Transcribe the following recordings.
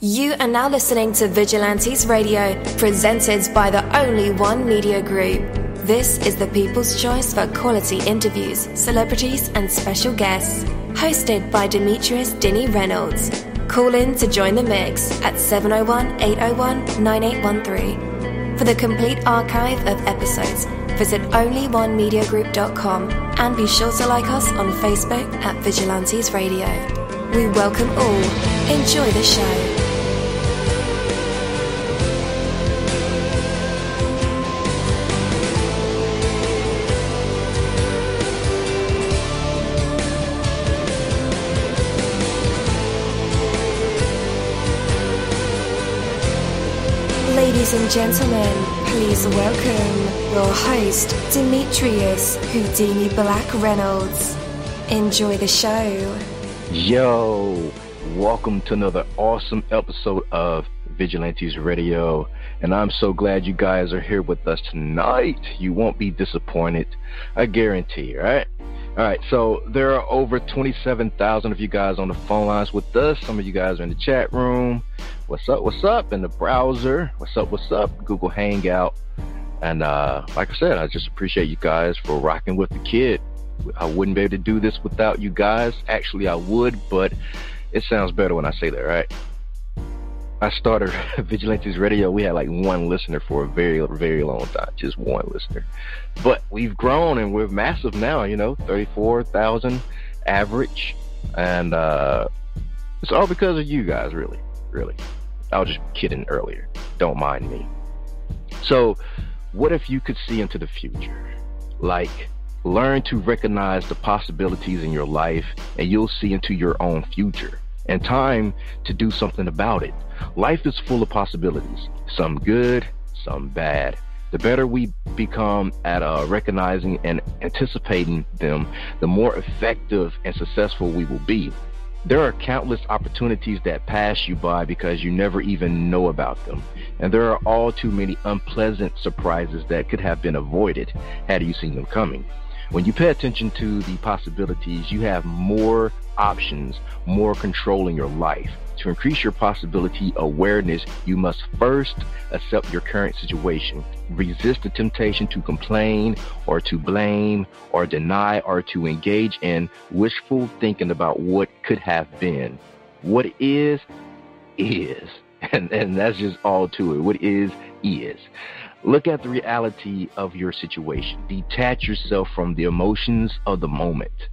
You are now listening to Vigilantes Radio, presented by the Only One Media Group. This is the people's choice for quality interviews, celebrities and special guests. Hosted by Demetrius Dinny Reynolds. Call in to join the mix at 701-801-9813. For the complete archive of episodes, visit onlyonemediagroup.com and be sure to like us on Facebook at Vigilantes Radio. We welcome all. Enjoy the show. Ladies and gentlemen, please welcome your host, Demetrius Houdini Black Reynolds. Enjoy the show. Yo, welcome to another awesome episode of Vigilantes Radio. And I'm so glad you guys are here with us tonight. You won't be disappointed, I guarantee, right? All right, so there are over 27,000 of you guys on the phone lines with us. Some of you guys are in the chat room. What's up, in the browser. What's up, Google Hangout. And like I said, I just appreciate you guys for rocking with the kid. I wouldn't be able to do this without you guys. Actually, I would, but it sounds better when I say that, right? I started Vigilantes Radio. We had like one listener for a very, very long time. Just one listener. But we've grown and we're massive now, 34,000 average. And it's all because of you guys, really. I was just kidding earlier. Don't mind me. So, what if you could see into the future? Like, learn to recognize the possibilities in your life and you'll see into your own future. And time to do something about it. Life is full of possibilities. Some good, some bad. The better we become at recognizing and anticipating them, the more effective and successful we will be. There are countless opportunities that pass you by because you never even know about them. And there are all too many unpleasant surprises that could have been avoided had you seen them coming. When you pay attention to the possibilities, you have more options, more control in your life. To increase your possibility awareness, you must first accept your current situation. Resist the temptation to complain or to blame or deny or to engage in wishful thinking about what could have been. What is. And that's just all to it. What is. Look at the reality of your situation. Detach yourself from the emotions of the moment.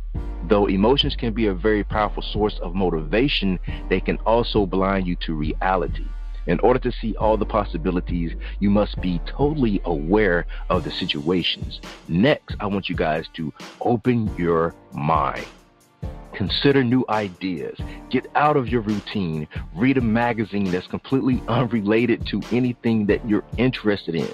Though emotions can be a very powerful source of motivation, they can also blind you to reality. In order to see all the possibilities, you must be totally aware of the situations. Next, I want you guys to open your mind. Consider new ideas. Get out of your routine. Read a magazine that's completely unrelated to anything that you're interested in.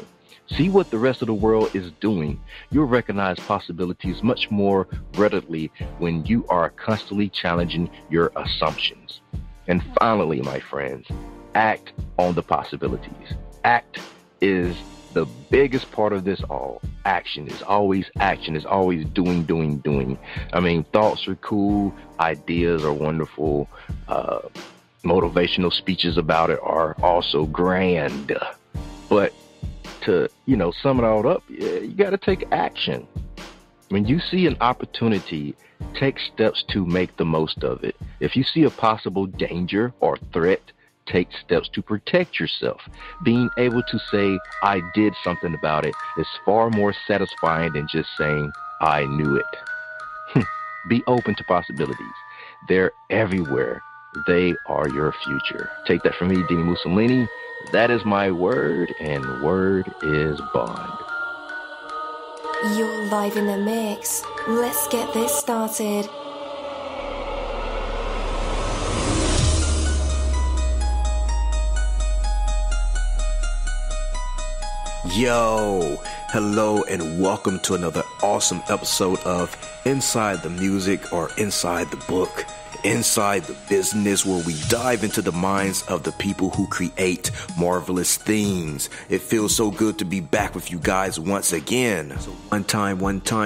See what the rest of the world is doing. You'll recognize possibilities much more readily when you are constantly challenging your assumptions. And finally, my friends, act on the possibilities. Act is the biggest part of this all. Action is always doing. I mean, thoughts are cool. Ideas are wonderful. Motivational speeches about it are also grand. But to, sum it all up, you got to take action. When you see an opportunity, take steps to make the most of it. If you see a possible danger or threat, take steps to protect yourself. Being able to say, I did something about it is far more satisfying than just saying, I knew it. Be open to possibilities. They're everywhere. They are your future. Take that from me, dini-mussolini. That is my word, and word is bond. You're live in the mix. Let's get this started. Yo, hello and welcome to another awesome episode of Inside the Music or Inside the Book. Inside the Business, where we dive into the minds of the people who create marvelous things. It feels so good to be back with you guys once again. So one time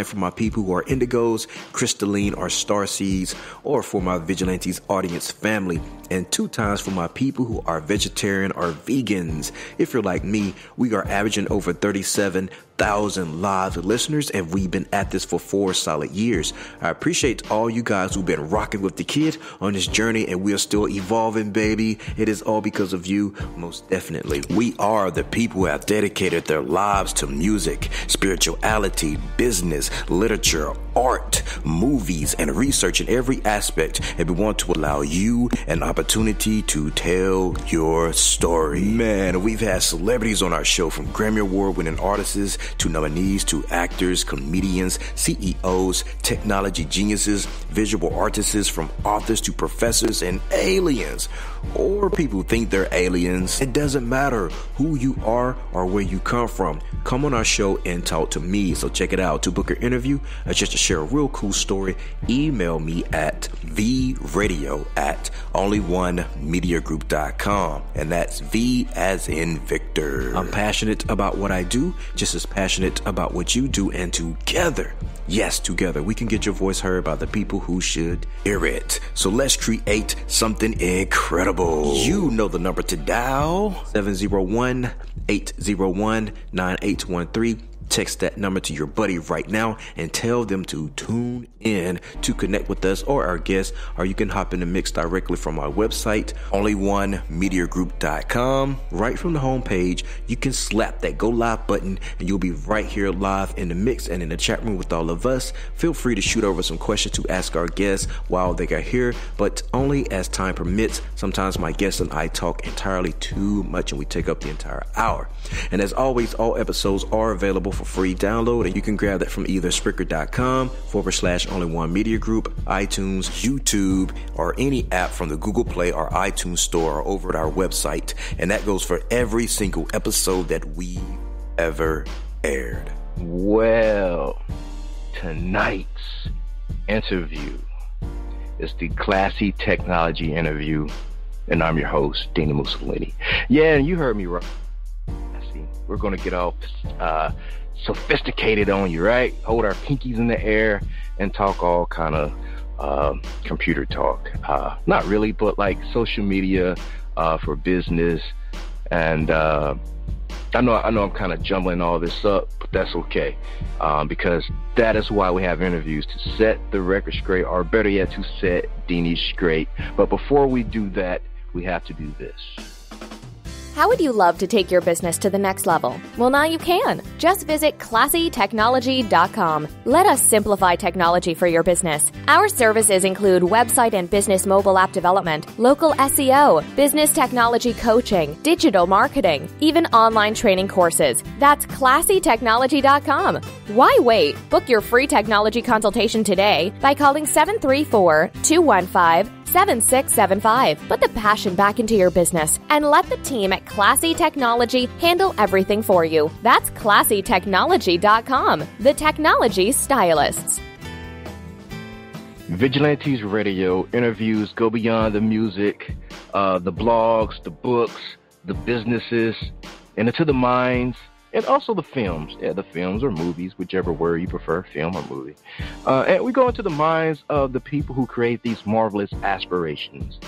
for my people who are indigos, crystalline or starseeds, or for my Vigilantes audience family, and 2 times for my people who are vegetarian or vegans. If you're like me, we are averaging over 37,000 live listeners, and we've been at this for 4 solid years. I appreciate all you guys who've been rocking with the kid on this journey, and we are still evolving, baby. It is all because of you, most definitely. We are the people who have dedicated their lives to music, spirituality, business, literature, art, movies, and research in every aspect, and we want to allow you an opportunity to tell your story. Man, we've had celebrities on our show, from Grammy Award winning artists to nominees to actors, comedians, CEOs, technology geniuses, visual artists, from authors to professors and aliens, or people who think they're aliens. It doesn't matter who you are or where you come from. Come on our show and talk to me. So check it out. To book an interview or just to share a real cool story, email me at vradio@onlyonemediagroup.com, and that's V as in Victor. I'm passionate about what I do, just as passionate about what you do, and together, yes, together, we can get your voice heard by the people who should hear it. So let's create something incredible. You know the number to dial: 701-801-9813. Text that number to your buddy right now and tell them to tune in to connect with us or our guests, or you can hop in the mix directly from our website, onlyonemediagroup.com. Right from the homepage, you can slap that go live button and you'll be right here live in the mix and in the chat room with all of us. Feel free to shoot over some questions to ask our guests while they are here, but only as time permits. Sometimes my guests and I talk entirely too much and we take up the entire hour. And as always, all episodes are available for free download, and you can grab that from either Spreaker.com/onlyonemediagroup, iTunes, YouTube, or any app from the Google Play or iTunes store, or over at our website. And that goes for every single episode that we ever aired. Well, tonight's interview is the Classy Technology interview, and I'm your host, Dini-Mussolini. Yeah, you heard me right. We're going to get all sophisticated on you, right? Hold our pinkies in the air and talk all kind of computer talk. Not really, but like social media for business. And I know I'm kind of jumbling all this up, but that's okay, because that is why we have interviews, to set the record straight, or better yet, to set Dini straight. But before we do that, we have to do this. How would you love to take your business to the next level? Well, now you can. Just visit classytechnology.com. Let us simplify technology for your business. Our services include website and business mobile app development, local SEO, business technology coaching, digital marketing, even online training courses. That's classytechnology.com. Why wait? Book your free technology consultation today by calling 734-215-7675. Put the passion back into your business and let the team at Classy Technology handle everything for you. That's classytechnology.com, the technology stylists. Vigilantes Radio interviews go beyond the music, the blogs, the books, the businesses, and into the minds, and also the films. Yeah, the films or movies, whichever word you prefer, film or movie. And we go into the minds of the people who create these marvelous aspirations.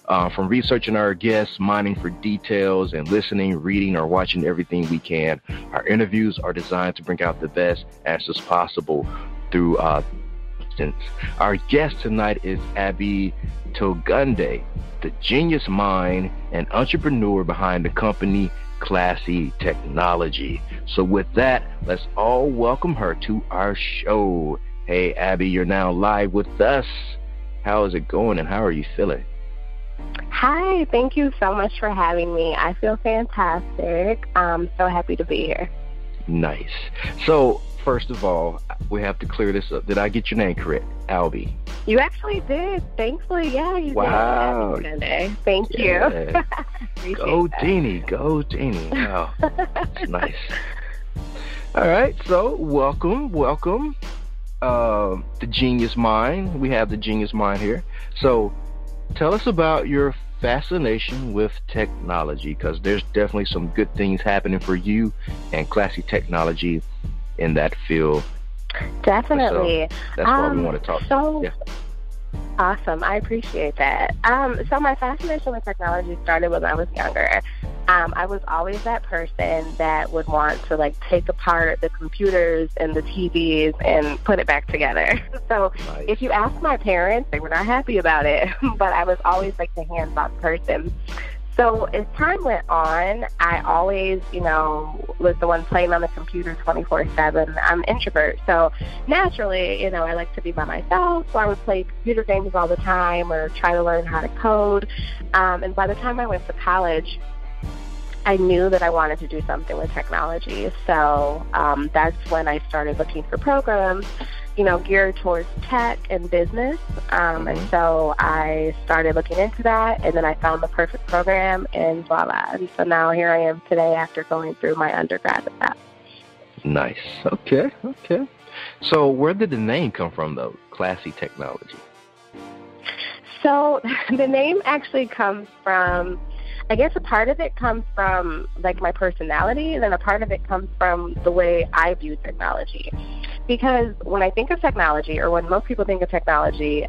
From researching our guests, mining for details, and listening, reading, or watching everything we can, our interviews are designed to bring out the best answers possible through substance. Our guest tonight is Abi-togunde, the genius mind and entrepreneur behind the company Classy Technology. So with that, let's all welcome her to our show. Hey, Abby, you're now live with us. How is it going, and how are you feeling? Hi, thank you so much for having me. I feel fantastic. I'm so happy to be here. Nice. So, first of all, we have to clear this up. Did I get your name correct? Albie. You actually did. Thankfully, yeah, you wow. did. Thank you. Go Dini, go Dini. Wow, that's nice. All right, so welcome. the genius mind. We have the genius mind here. So tell us about your fascination with technology, because there's definitely some good things happening for you and Classy Technology in that field. Definitely. So that's why we want to talk. Yeah. Awesome. I appreciate that. So my fascination with technology started when I was younger. I was always that person that would want to like take apart the computers and the TVs and put it back together. So Nice. If you ask my parents, they were not happy about it, but I was always like the hands-on person. So as time went on, I always, was the one playing on the computer 24/7. I'm an introvert, so naturally, I like to be by myself. So I would play computer games all the time or try to learn how to code. And by the time I went to college, I knew that I wanted to do something with technology. So that's when I started looking for programs, geared towards tech and business. And so I started looking into that, and then I found the perfect program, and voila. And so now here I am today after going through my undergrad with that. Nice. Okay. So where did the name come from, though? Classy Technology. So the name actually comes from, I guess a part of it comes from like my personality, and then a part of it comes from the way I view technology. Because when I think of technology, or when most people think of technology,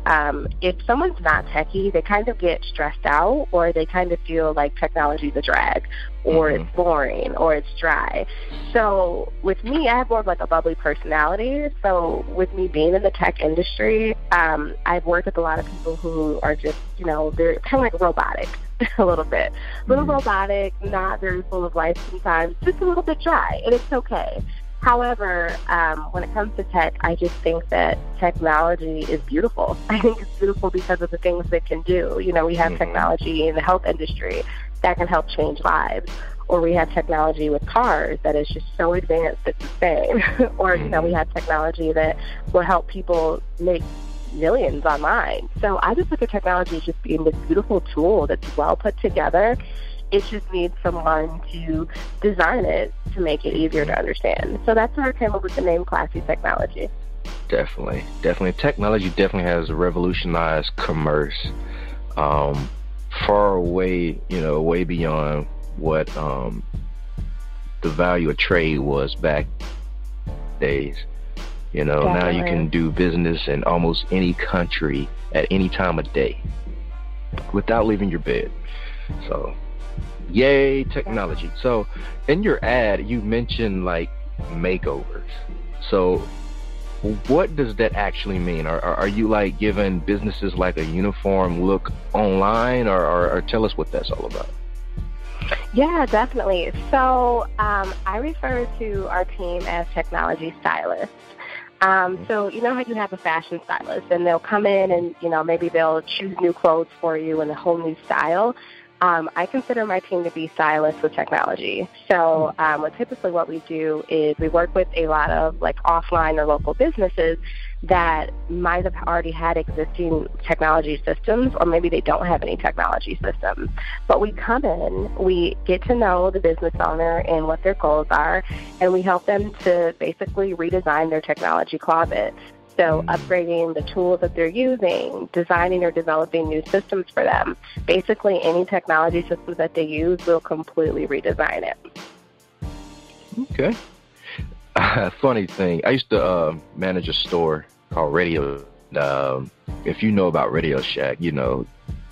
if someone's not techie, they kind of get stressed out, or they kind of feel like technology is a drag, or it's boring, or it's dry. So with me, I have more of like a bubbly personality. So with me being in the tech industry, I've worked with a lot of people who are just, they're kind of like robotic. A little bit. A little robotic, not very full of life sometimes, just a little bit dry, and it's okay. However, when it comes to tech, I just think that technology is beautiful. I think it's beautiful because of the things it can do. We have technology in the health industry that can help change lives. Or we have technology with cars that is just so advanced it's insane. Or, we have technology that will help people make millions online. So I just look at technology as just being this beautiful tool that's well put together. It just needs someone to design it to make it easier to understand. So that's where I came up with the name Classy Technology. Definitely. Technology definitely has revolutionized commerce, far away, way beyond what the value of trade was back days. Now you can do business in almost any country at any time of day without leaving your bed. So, yay, technology. So, in your ad, you mentioned like makeovers. So, what does that actually mean? Are you like giving businesses like a uniform look online, or tell us what that's all about? Yeah, definitely. So, I refer to our team as technology stylists. So how you have a fashion stylist, and they'll come in and, maybe they'll choose new clothes for you and a whole new style. I consider my team to be stylists with technology. So typically what we do is we work with a lot of like offline or local businesses that might have already had existing technology systems, or maybe they don't have any technology systems. But we come in, we get to know the business owner and what their goals are, and we help them to basically redesign their technology closet. So upgrading the tools that they're using, designing or developing new systems for them. Basically, any technology systems that they use, we'll completely redesign it. Okay. Funny thing, I used to manage a store called Radio. If you know about Radio Shack, the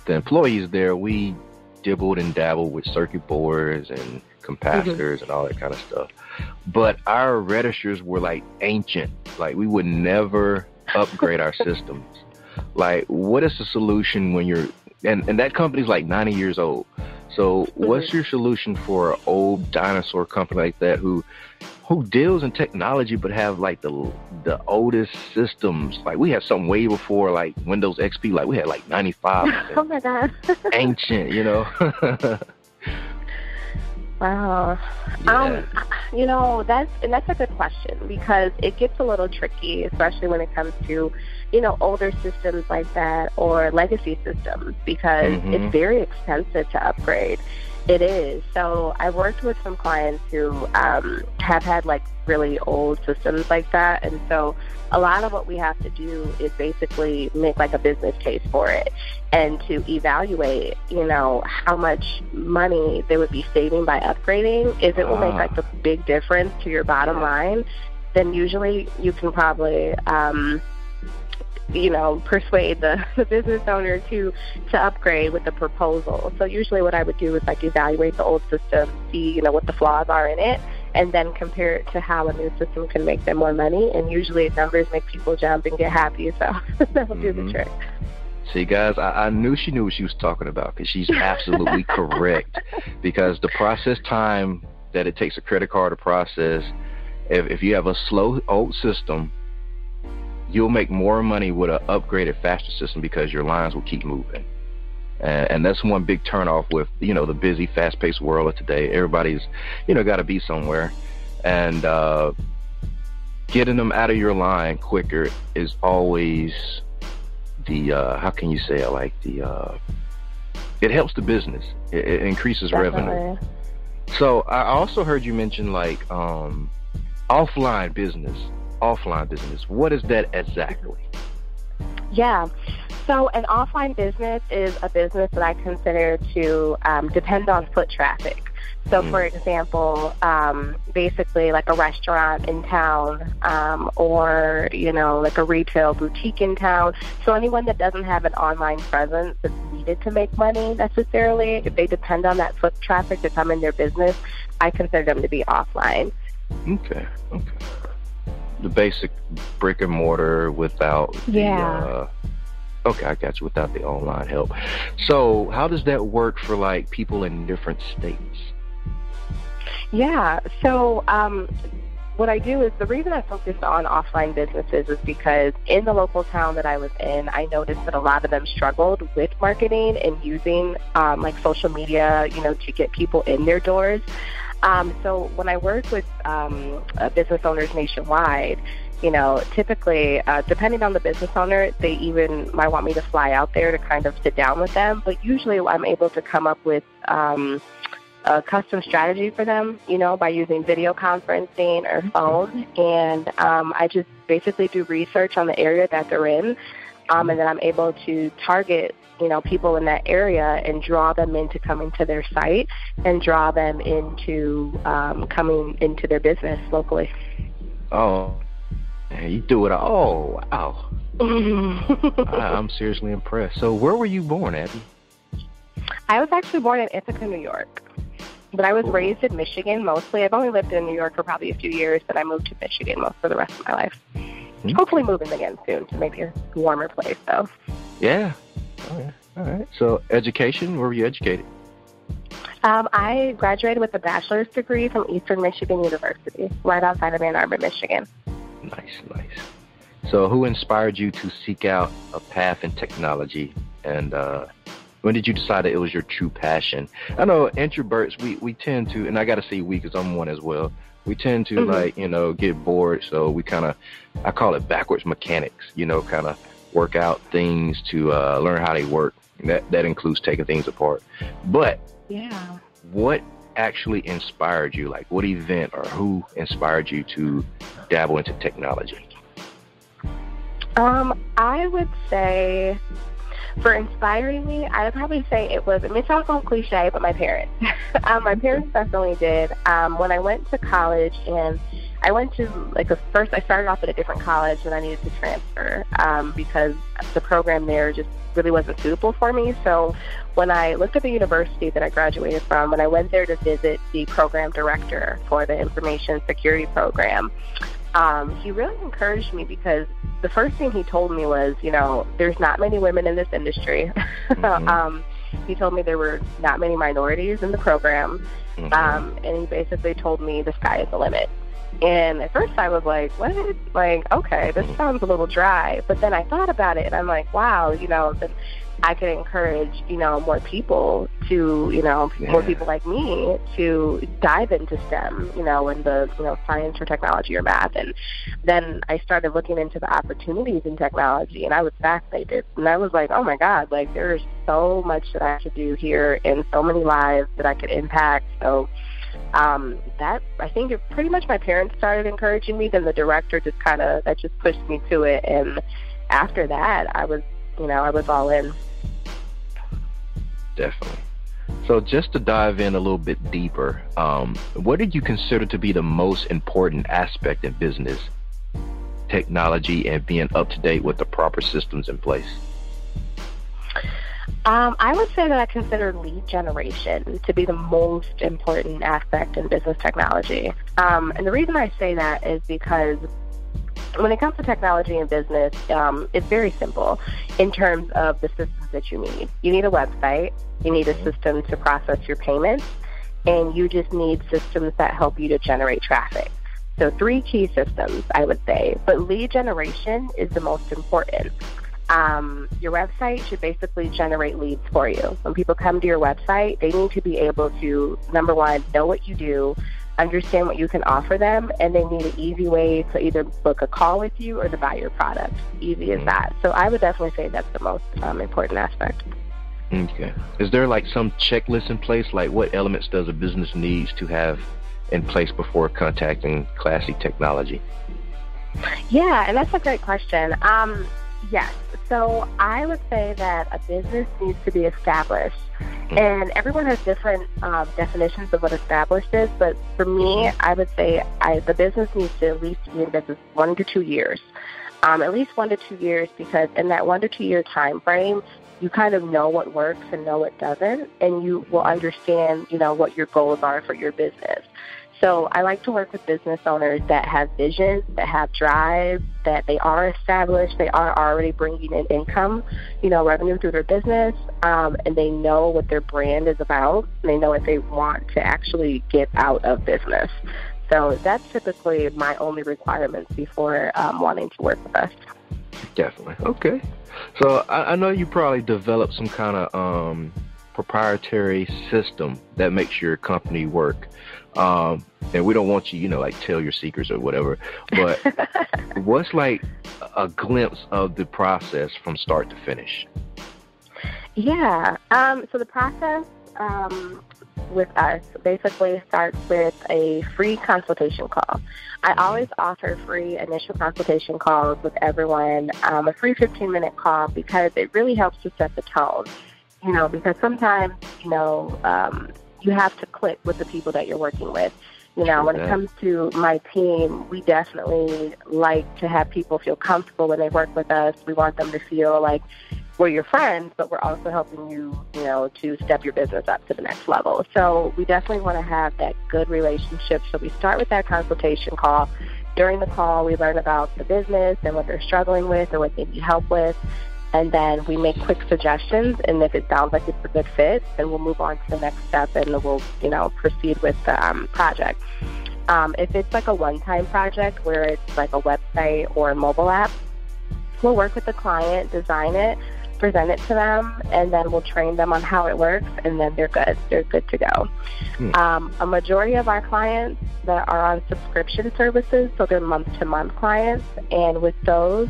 employees there, we dibbled and dabbled with circuit boards and capacitors and all that kind of stuff. But our registers were like ancient. Like we would never upgrade our systems. Like, what is the solution when you're, and that company's like 90 years old. So what's your solution for an old dinosaur company like that who deals in technology but have like the oldest systems? Like we had something way before like Windows XP. Like we had like 95. Oh my God. Ancient, Wow. Yeah. That's a good question, because it gets a little tricky, especially when it comes to, older systems like that or legacy systems, because it's very expensive to upgrade. It is. So I've worked with some clients who have had like really old systems like that. And so a lot of what we have to do is basically make like a business case for it and to evaluate, you know, how much money they would be saving by upgrading. If it will make like a big difference to your bottom line, then usually you can probably you know, persuade the business owner to upgrade with a proposal. So usually what I would do is like evaluate the old system, see, you know, what the flaws are in it, and then compare it to how a new system can make them more money. And usually numbers make people jump and get happy, so that'll do the trick. See, guys, I knew she knew what she was talking about, because she's absolutely correct. Because the process time that it takes a credit card to process, if you have a slow old system, you'll make more money with an upgraded, faster system because your lines will keep moving. And that's one big turnoff with, you know, the busy, fast-paced world of today. Everybody's, you know, got to be somewhere. And getting them out of your line quicker is always the, how can you say it, like it helps the business. It increases revenue. So I also heard you mention like offline business. What is that exactly? Yeah. So an offline business is a business that I consider to depend on foot traffic. So, for example, basically like a restaurant in town or, you know, like a retail boutique in town. So anyone that doesn't have an online presence that's needed to make money necessarily, if they depend on that foot traffic to come in their business, I consider them to be offline. Okay. The basic brick and mortar without the okay, I got you, without the online help. So how does that work for like people in different states? Yeah, so what I do is, the reason I focused on offline businesses is because in the local town that I was in, I noticed that a lot of them struggled with marketing and using like social media, you know, to get people in their doors. So when I work with business owners nationwide, you know, typically, depending on the business owner, they even might want me to fly out there to kind of sit down with them. But usually I'm able to come up with a custom strategy for them, you know, by using video conferencing or phone. And I just basically do research on the area that they're in. And then I'm able to target, you know, people in that area and draw them into coming to their site and draw them into coming into their business locally. Oh, you do it all. Oh, wow. I'm seriously impressed. So where were you born, Abby? I was actually born in Ithaca, New York. But I was raised in Michigan mostly. I've only lived in New York for probably a few years, but I moved to Michigan most of the rest of my life. Hopefully moving again soon to maybe a warmer place, though. Yeah. All right. So education, where were you educated? I graduated with a bachelor's degree from Eastern Michigan University, right outside of Ann Arbor, Michigan. Nice. So who inspired you to seek out a path in technology, and when did you decide that it was your true passion? I know introverts, we tend to, and I got to say we because I'm one as well, we tend to like, you know, get bored. So we kind of, I call it backwards mechanics, you know, kind of work out things to learn how they work. That includes taking things apart. But what actually inspired you? Like what event or who inspired you to dabble into technology? I would say, for inspiring me, I would probably say it was, it may sound so cliche, but my parents. My parents definitely did. When I went to college, and I went to, like, first I started off at a different college and I needed to transfer because the program there just really wasn't suitable for me. So when I looked at the university that I graduated from, and I went there to visit the program director for the information security program, he really encouraged me because the first thing he told me was, you know, there's not many women in this industry. He told me there were not many minorities in the program. And he basically told me the sky is the limit. And at first I was like, what? Like, okay, this sounds a little dry. But then I thought about it and I'm like, wow, you know, I could encourage, more people to, more people like me to dive into STEM, in the, science or technology or math. And then I started looking into the opportunities in technology, and I was fascinated. And I was like, oh, my God, like there's so much that I could do here and so many lives that I could impact. So that, I think pretty much my parents started encouraging me. Then the director just pushed me to it. And after that, I was all in. Definitely. So just to dive in a little bit deeper, what did you consider to be the most important aspect in business, technology, and being up to date with the proper systems in place? I would say that I consider lead generation to be the most important aspect in business technology. And the reason I say that is because when it comes to technology and business, it's very simple in terms of the systems that you need. You need a website, you need a system to process your payments, and you just need systems that help you to generate traffic. So 3 key systems, I would say. But lead generation is the most important. Your website should basically generate leads for you. When people come to your website, they need to be able to, number one, know what you do, understand what you can offer them, and they need an easy way to either book a call with you or to buy your product. Easy as that. So I would definitely say that's the most important aspect. Okay. Is there like some checklist in place? Like what elements does a business needs to have in place before contacting Classy Technology? Yeah, and that's a great question. Yes. So I would say that a business needs to be established. And everyone has different definitions of what established is. But for me, I would say the business needs to at least be in business 1 to 2 years. At least 1 to 2 years, because in that 1 to 2 year time frame, you kind of know what works and know what doesn't, and you will understand, what your goals are for your business. So I like to work with business owners that have vision, that have drive, that they are established, they are already bringing in income, revenue through their business, and they know what their brand is about, and they know what they want to actually get out of business. So that's typically my only requirements before wanting to work with us. Definitely. Okay. So I know you probably developed some kind of proprietary system that makes your company work. And we don't want you, like tell your secrets or whatever, but what's like a glimpse of the process from start to finish? Yeah. So the process with us basically starts with a free consultation call. I always offer free initial consultation calls with everyone, a free 15-minute call, because it really helps to set the tone, because sometimes, you have to click with the people that you're working with. When it comes to my team, we definitely like to have people feel comfortable when they work with us. We want them to feel like we're your friends, but we're also helping you, to step your business up to the next level. So we definitely want to have that good relationship. So we start with that consultation call. During the call, we learn about the business and what they're struggling with or what they need help with. And then we make quick suggestions, and if it sounds like it's a good fit, then we'll move on to the next step, and we'll, proceed with the project. If it's like a one-time project where it's like a website or a mobile app, we'll work with the client, design it, present it to them, and then we'll train them on how it works, and then they're good. They're good to go. A majority of our clients that are on subscription services, so they're month-to-month clients, and with those,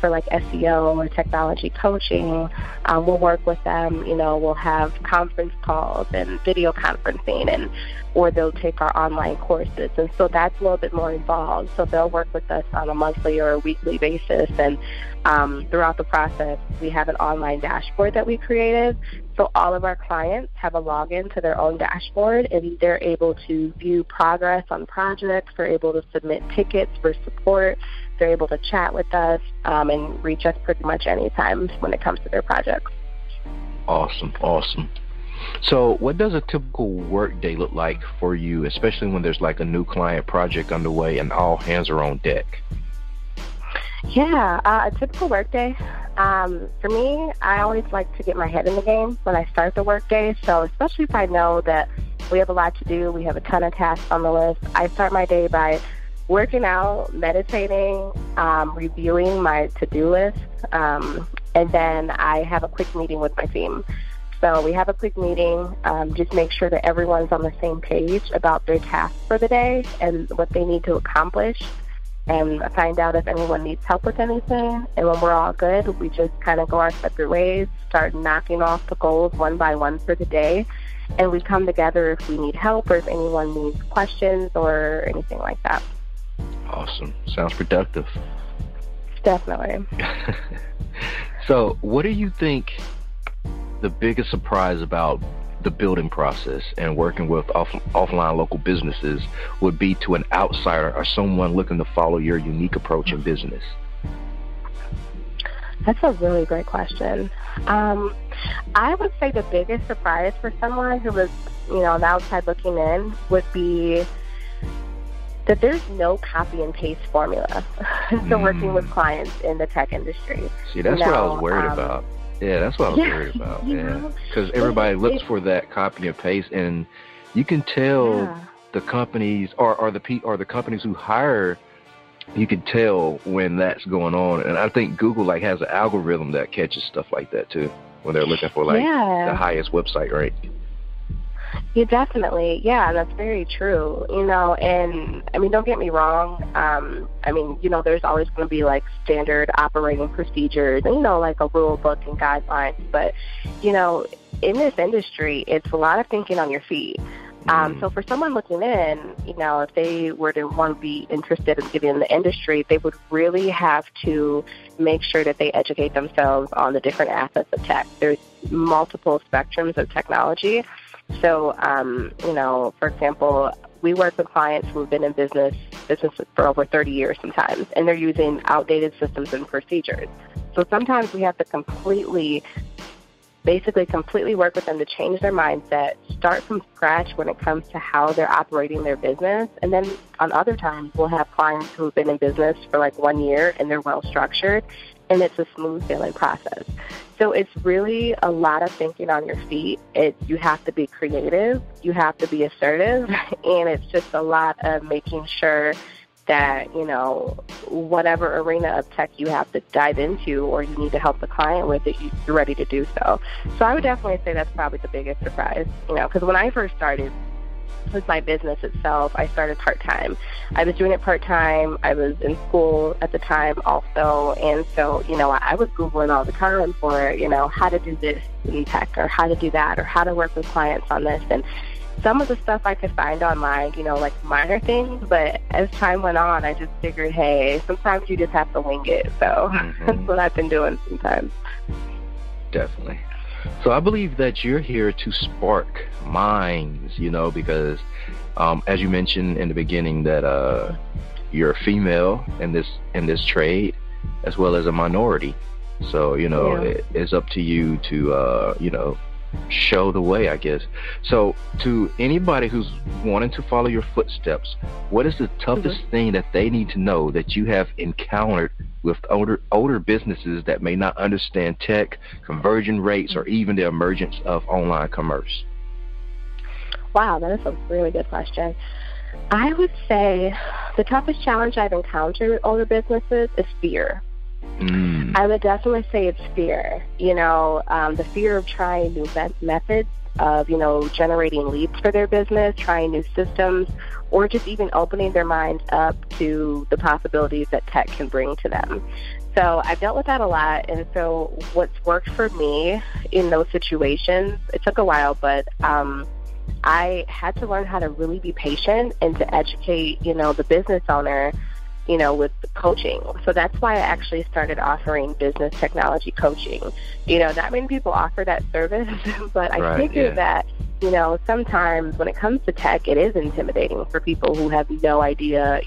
for like SEO or technology coaching, we'll work with them. We'll have conference calls and video conferencing, or they'll take our online courses. And so that's a little bit more involved. So they'll work with us on a monthly or a weekly basis. And throughout the process, we have an online dashboard that we created. So all of our clients have a login to their own dashboard, and they're able to view progress on projects. They're able to submit tickets for support. They're able to chat with us and reach us pretty much anytime when it comes to their projects. Awesome. So what does a typical work day look like for you, especially when there's like a new client project underway and all hands are on deck? Yeah, a typical work day. For me, I always like to get my head in the game when I start the work day. So especially if I know that we have a lot to do, we have a ton of tasks on the list, I start my day by working out, meditating, reviewing my to-do list, and then I have a quick meeting with my team. So we have a quick meeting, just make sure that everyone's on the same page about their tasks for the day and what they need to accomplish, and find out if anyone needs help with anything. And when we're all good, we just kind of go our separate ways, start knocking off the goals one by one for the day, and we come together if we need help or if anyone needs questions or anything like that. Awesome. Sounds productive. Definitely. So what do you think the biggest surprise about the building process and working with offline local businesses would be to an outsider or someone looking to follow your unique approach in business? That's a really great question. I would say the biggest surprise for someone who was, on the outside looking in would be that there's no copy and paste formula to working with clients in the tech industry. See, that's what I was worried about. Yeah, that's what I was worried about. Yeah, because everybody looks for that copy and paste, and you can tell the companies or the companies who hire. You can tell when that's going on, and I think Google has an algorithm that catches stuff like that too when they're looking for the highest website rate. Yeah, definitely. Yeah, that's very true. And I mean, don't get me wrong. There's always going to be standard operating procedures, and, a rule book and guidelines. But, in this industry, it's a lot of thinking on your feet. So for someone looking in, if they were to want to be interested in getting in the industry, they would really have to make sure that they educate themselves on the different assets of tech. There's multiple spectrums of technology. So, for example, we work with clients who have been in business for over 30 years sometimes, and they're using outdated systems and procedures. So sometimes we have to completely work with them to change their mindset, start from scratch when it comes to how they're operating their business. And then on other times, we'll have clients who have been in business for 1 year and they're well structured, and it's a smooth sailing process. So it's really a lot of thinking on your feet. You have to be creative, you have to be assertive, and it's just a lot of making sure that, whatever arena of tech you have to dive into or you need to help the client with, that you're ready to do so. So I would definitely say that's probably the biggest surprise, because when I first started with my business itself, I started part-time. I was doing it part-time. I was in school at the time also, and so, I was Googling all the time for, how to do this in tech or how to do that or how to work with clients on this. And some of the stuff I could find online, minor things, but as time went on, I just figured, hey, sometimes you just have to wing it. So that's what I've been doing sometimes. Definitely. So I believe that you're here to spark minds, because as you mentioned in the beginning that you're a female in this trade as well as a minority. So, it's up to you to, show the way, I guess. So to anybody who's wanting to follow your footsteps, what is the toughest thing that they need to know that you have encountered with older businesses that may not understand tech, conversion rates, or even the emergence of online commerce? Wow, that is a really good question. I would say the toughest challenge I've encountered with older businesses is fear. I would definitely say it's fear. The fear of trying new methods of, generating leads for their business, trying new systems, or just even opening their minds up to the possibilities that tech can bring to them. So I've dealt with that a lot, and so what's worked for me in those situations, it took a while, but I had to learn how to really be patient and to educate, the business owner, with coaching. So that's why I actually started offering business technology coaching. Not many people offer that service, but I figured that, sometimes when it comes to tech, it is intimidating for people who have no idea,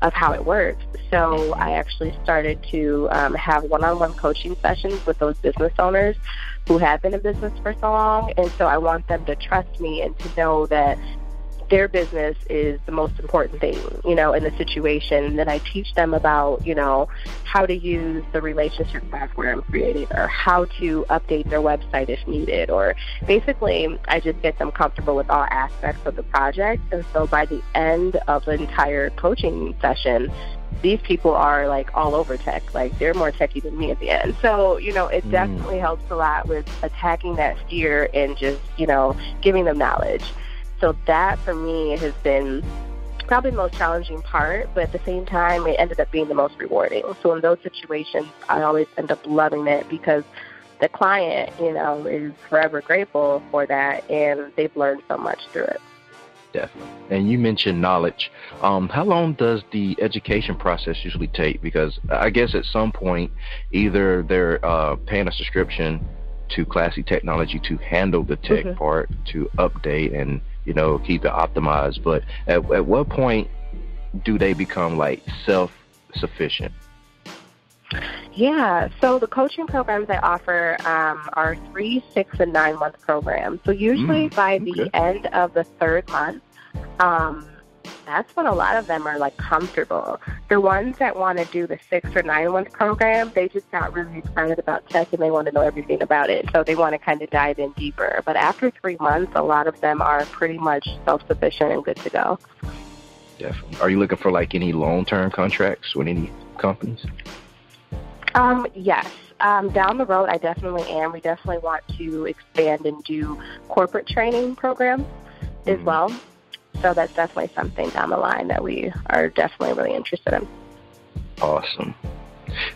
of how it works. So I actually started to have one-on-one coaching sessions with those business owners who have been in business for so long. And so I want them to trust me and to know that their business is the most important thing, in the situation. And then I teach them about, how to use the relationship software I'm creating or how to update their website if needed. Or basically, I just get them comfortable with all aspects of the project. And so by the end of the entire coaching session, these people are like all over tech. Like, they're more techie than me at the end. So, you know, it definitely helps a lot with attacking that fear and just, you know, giving them knowledge. So that for me has been probably the most challenging part, but at the same time, it ended up being the most rewarding. So in those situations, I always end up loving it because the client, you know, is forever grateful for that, and they've learned so much through it. Definitely. And you mentioned knowledge. How long does the education process usually take? Because I guess at some point, either they're paying a subscription to Classy Technology to handle the tech part, to update and, you know, keep it optimized. But at what point do they become like self-sufficient? Yeah, so the coaching programs I offer are 3, 6, and 9 month programs. So usually by the end of the 3rd month, that's when a lot of them are like comfortable. The ones that want to do the 6 or 9 month program, they just got really excited about tech and they want to know everything about it. So they want to kind of dive in deeper. But after 3 months, a lot of them are pretty much self-sufficient and good to go. Definitely. Are you looking for like any long-term contracts with any companies? Yes. Down the road, I definitely am. We definitely want to expand and do corporate training programs as well. So that's definitely something down the line that we are definitely really interested in. Awesome.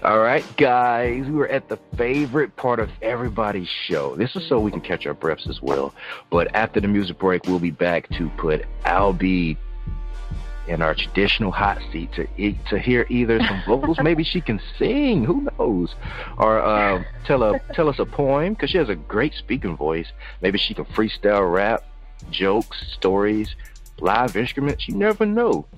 All right, guys, we're at the favorite part of everybody's show. This is so we can catch our breaths as well. But after the music break, we'll be back to put Albie in our traditional hot seat to hear either some vocals, maybe she can sing, who knows, or tell us a poem, because she has a great speaking voice. Maybe she can freestyle rap, jokes, stories, live instruments. You never know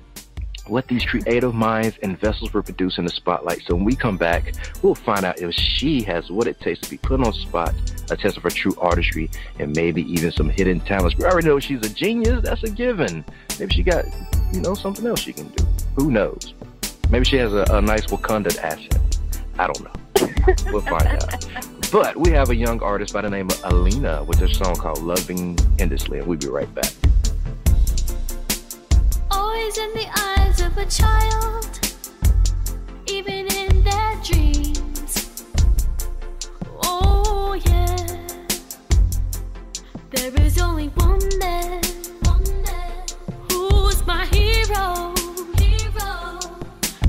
what these creative minds and vessels will produce in the spotlight. So when we come back, we'll find out if she has what it takes to be put on the spot, a test of her true artistry, and maybe even some hidden talents. We already know she's a genius. That's a given. Maybe she got, you know, something else she can do. Who knows? Maybe she has a nice Wakanda accent. I don't know. We'll find out. But we have a young artist by the name of Alina with a song called Loving Endlessly, and we'll be right back. Always in the eyes of a child, even in their dreams. Oh yeah, there is only one man who's my hero.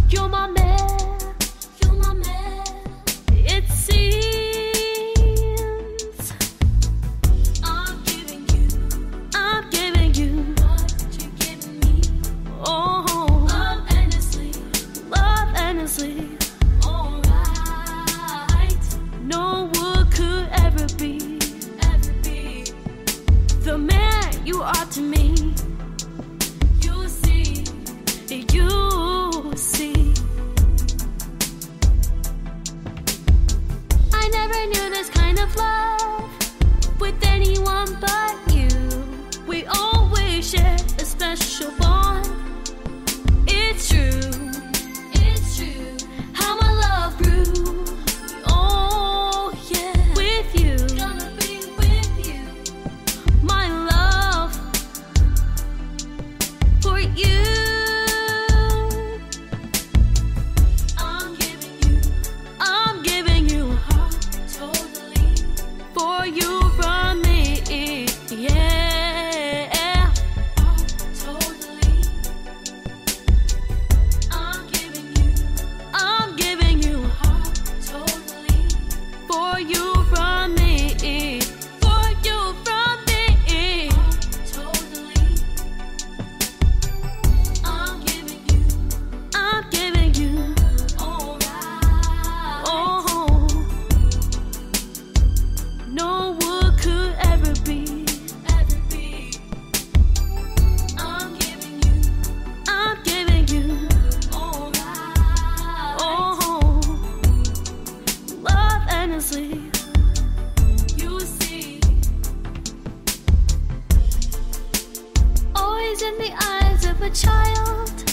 You're my man, it seems. I'm giving you oh, love endlessly, alright. No one could ever be the man you are to me. You see. I never knew this kind of love with anyone but you. We always share a special bond. It's true, how my love grew. Oh yeah, with you, gonna be with you. My love for you, I'm giving you a heart, totally, for you from me, yeah, totally. I'm giving you a heart, totally, for you from me, totally. I'm giving you, alright. Oh, no one could ever be. I'm giving you, alright. Oh, love endlessly. You see, always in the eyes of a child,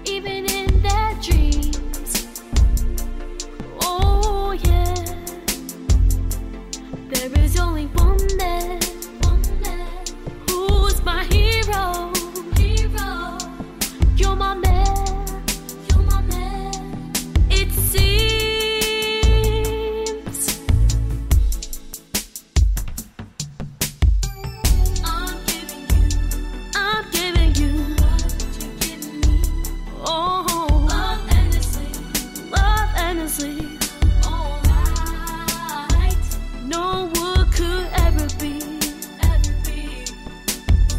even in their dreams. Oh yeah, there is only one man who's my hero. You're my man,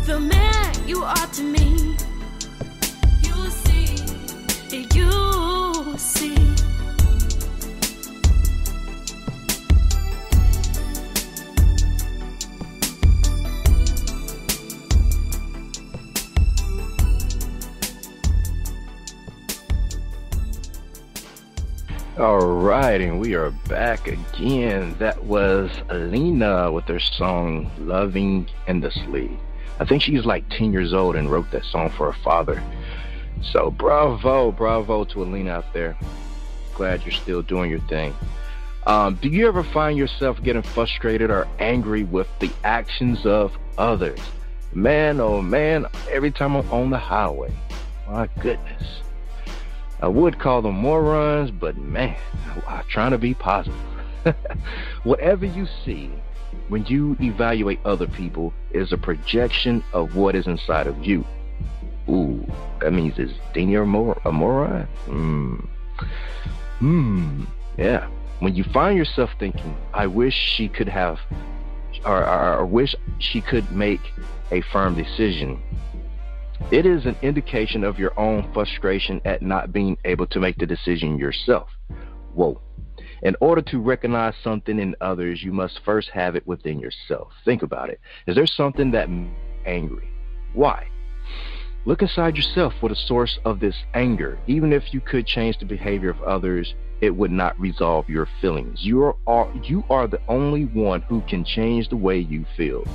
the man you are to me. You see, you see. All right, and we are back again. That was Alina with her song Loving Endlessly. I think she's like 10 years old and wrote that song for her father. So bravo to Alina out there. Glad you're still doing your thing. Do you ever find yourself getting frustrated or angry with the actions of others? Man, oh man, every time I'm on the highway. My goodness. I would call them morons, but man, I'm trying to be positive. Whatever you see when you evaluate other people is a projection of what is inside of you. Ooh, that means is Dini a moron? Yeah. When you find yourself thinking, I wish she could have, or wish she could make a firm decision, it is an indication of your own frustration at not being able to make the decision yourself. Whoa. In order to recognize something in others, you must first have it within yourself. Think about it. Is there something that makes you angry? Why? Look inside yourself for the source of this anger. Even if you could change the behavior of others, it would not resolve your feelings. You are the only one who can change the way you feel.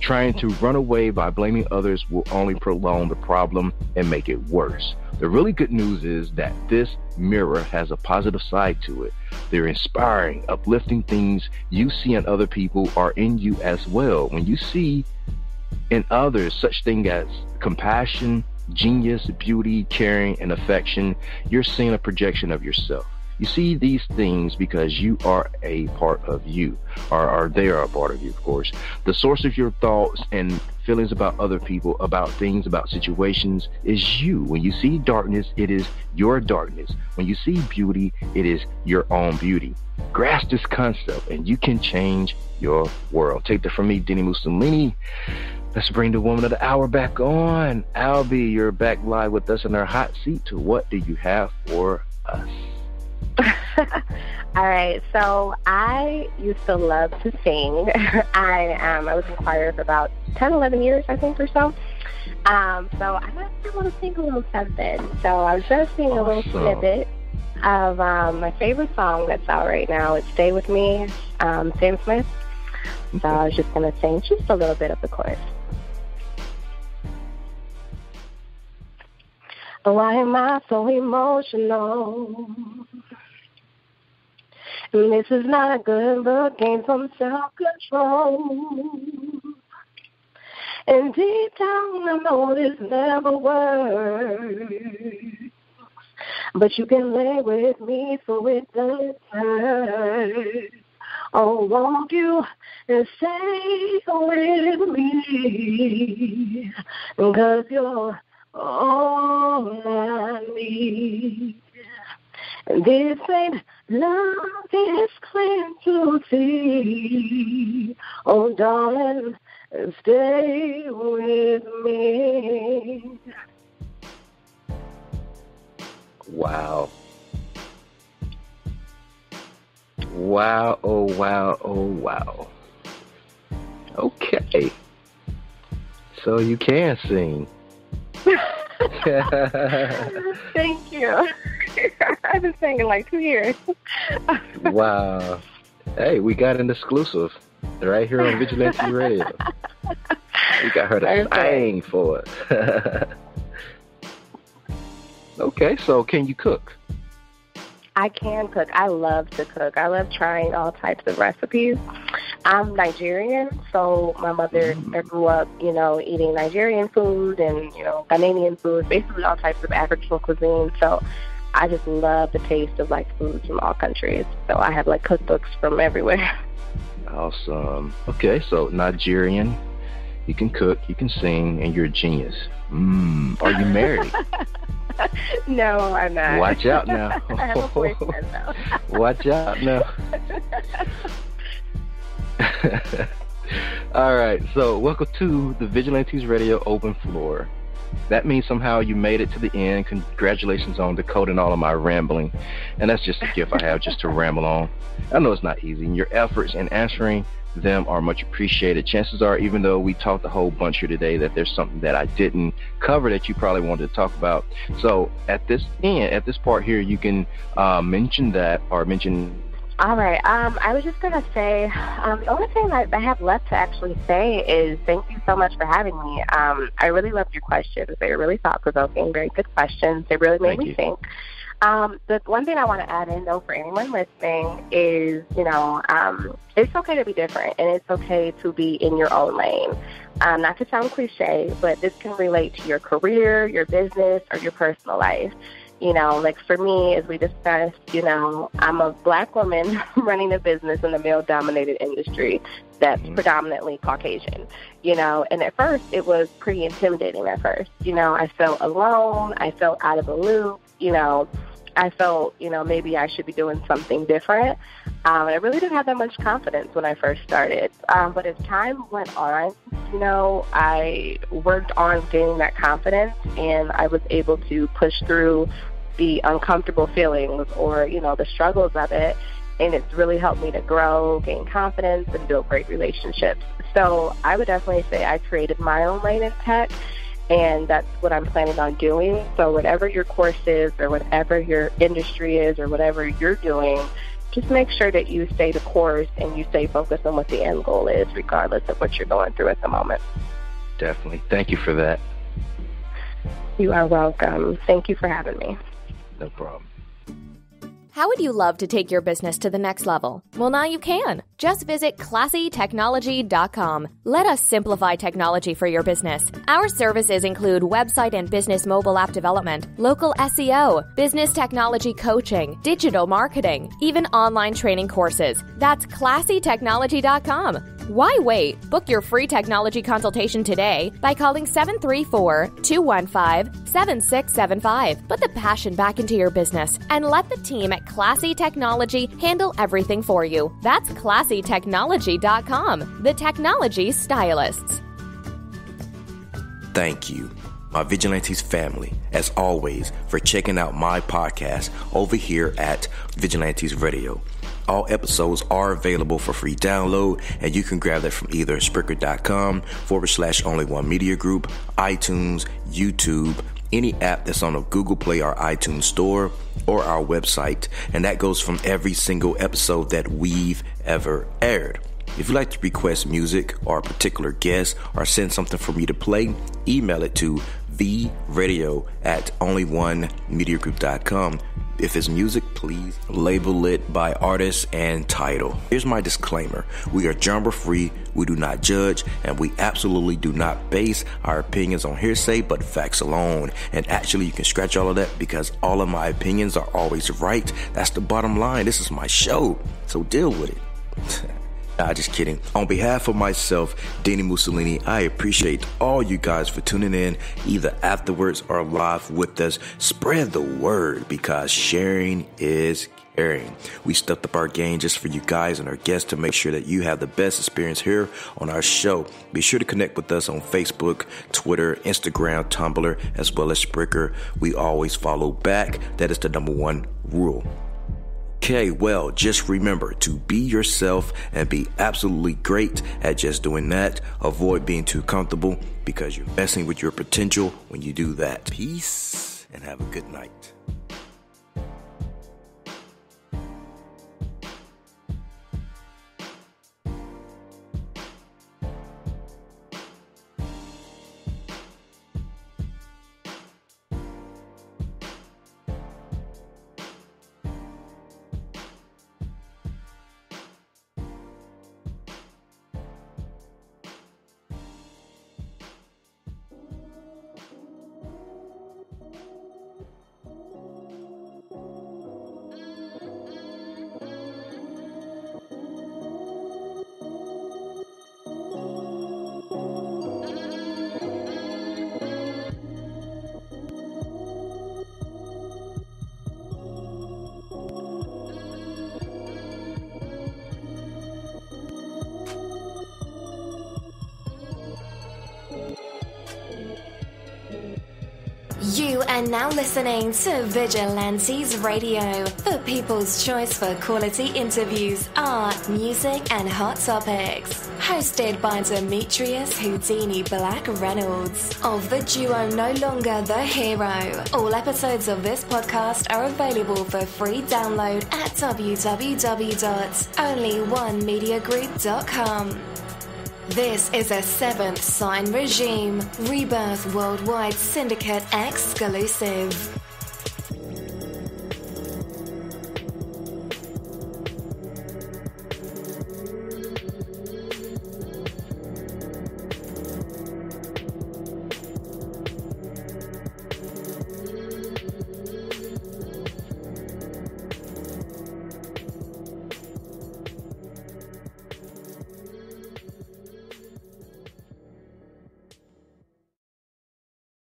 Trying to run away by blaming others will only prolong the problem and make it worse. The really good news is that this mirror has a positive side to it. They're inspiring, uplifting things you see in other people are in you as well. When you see in others such things as compassion, genius, beauty, caring, and affection, you're seeing a projection of yourself. You see these things because you are a part of you, or they are a part of you, of course. The source of your thoughts and feelings about other people, about things, about situations is you. When you see darkness, it is your darkness. When you see beauty, it is your own beauty. Grasp this concept and you can change your world. Take that from me, dini-mussolini. Let's bring the woman of the hour back on. Albie, you're back live with us in our hot seat. What do you have for us? All right, so I used to love to sing. I was in choir for about 10, 11 years, I think, or so. So I want to sing a little something. So I was going to sing a little snippet of my favorite song that's out right now. It's Stay With Me, Sam Smith. So I was just going to sing just a little bit of the chorus. Why am I so emotional? And this is not a good look, gain some self-control. And deep down I know this never works, but you can lay with me so it doesn't hurt. Oh, won't you stay with me, 'cause you're all I need. This ain't love, it's clear to see. Oh, darling, stay with me. Wow. Wow, oh wow, oh wow. Okay. So you can sing. Thank you. I've been singing like 2 years. Wow. Hey, we got an exclusive right here on Vigilante Radio. We got her to sing for us. Okay, so can you cook? I can cook. I love to cook. I love trying all types of recipes. I'm Nigerian, so my mother grew up, eating Nigerian food and, Ghanaian food, basically all types of African cuisine. So I just love the taste of, foods from all countries. So I have, cookbooks from everywhere. Awesome. Okay, so Nigerian, you can cook, you can sing, and you're a genius. Are you married? No, I'm not. Watch out now. I have a boyfriend, though. Watch out now. All right, so welcome to the Vigilantes Radio Open Floor. That means somehow you made it to the end. Congratulations on decoding all of my rambling. And that's just a gift I have, just to ramble on. I know it's not easy, and your efforts in answering them are much appreciated. Chances are, even though we talked a whole bunch here today, that there's something that I didn't cover that you probably wanted to talk about. So at this part here, you can mention that, or mention. All right. I was just going to say, the only thing that I have left to actually say is thank you so much for having me. I really loved your questions. They were really thought-provoking, very good questions. They really made me think. The one thing I want to add in, though, for anyone listening is, it's okay to be different, and it's okay to be in your own lane. Not to sound cliche, but this can relate to your career, your business, or your personal life. Like for me, as we discussed, I'm a Black woman running a business in a male-dominated industry that's predominantly Caucasian, and at first it was pretty intimidating at first. I felt alone. I felt out of the loop. I felt, maybe I should be doing something different. I really didn't have that much confidence when I first started. But as time went on, I worked on gaining that confidence, and I was able to push through the uncomfortable feelings or, the struggles of it. And it's really helped me to grow, gain confidence, and build great relationships. So I would definitely say I created my own lane in tech, and that's what I'm planning on doing. So whatever your course is or whatever your industry is or whatever you're doing, just make sure that you stay the course and you stay focused on what the end goal is, regardless of what you're going through at the moment. Definitely. Thank you for that. You are welcome. Thank you for having me. No problem. How would you love to take your business to the next level? Well, now you can. Just visit classytechnology.com. Let us simplify technology for your business. Our services include website and business mobile app development, local SEO, business technology coaching, digital marketing, even online training courses. That's classytechnology.com. Why wait? Book your free technology consultation today by calling 734-215-7675. Put the passion back into your business and let the team at Classy Technology handle everything for you. That's classytechnology.com, the technology stylists. Thank you, my Vigilantes family, as always, for checking out my podcast over here at Vigilantes Radio. All episodes are available for free download, and you can grab that from either Spreaker.com/only1mediagroup, iTunes, YouTube, any app that's on a Google Play or iTunes store, or our website. And that goes from every single episode that we've ever aired. If you'd like to request music or a particular guest or send something for me to play, email it to vradio@only1mediagroup.com. If it's music, please label it by artist and title. Here's my disclaimer. We are genre free, we do not judge, and we absolutely do not base our opinions on hearsay but facts alone. And actually, you can scratch all of that because all of my opinions are always right. That's the bottom line. This is my show, so deal with it. Nah, just kidding. On behalf of myself, Dini-Mussolini, I appreciate all you guys for tuning in, either afterwards or live with us. Spread the word because sharing is caring. We stepped up our game just for you guys and our guests to make sure that you have the best experience here on our show. Be sure to connect with us on Facebook, Twitter, Instagram, Tumblr, as well as Spreaker. We always follow back. That is the number one rule. Okay, well, just remember to be yourself and be absolutely great at just doing that. Avoid being too comfortable because you're messing with your potential when you do that. Peace and have a good night. You are now listening to Vigilantes Radio, the people's choice for quality interviews, art, music, and hot topics. Hosted by Demetrius Houdini Black Reynolds of the duo No Longer the Hero. All episodes of this podcast are available for free download at www.onlyonemediagroup.com. This is a Seventh Sign Regime Rebirth Worldwide Syndicate exclusive.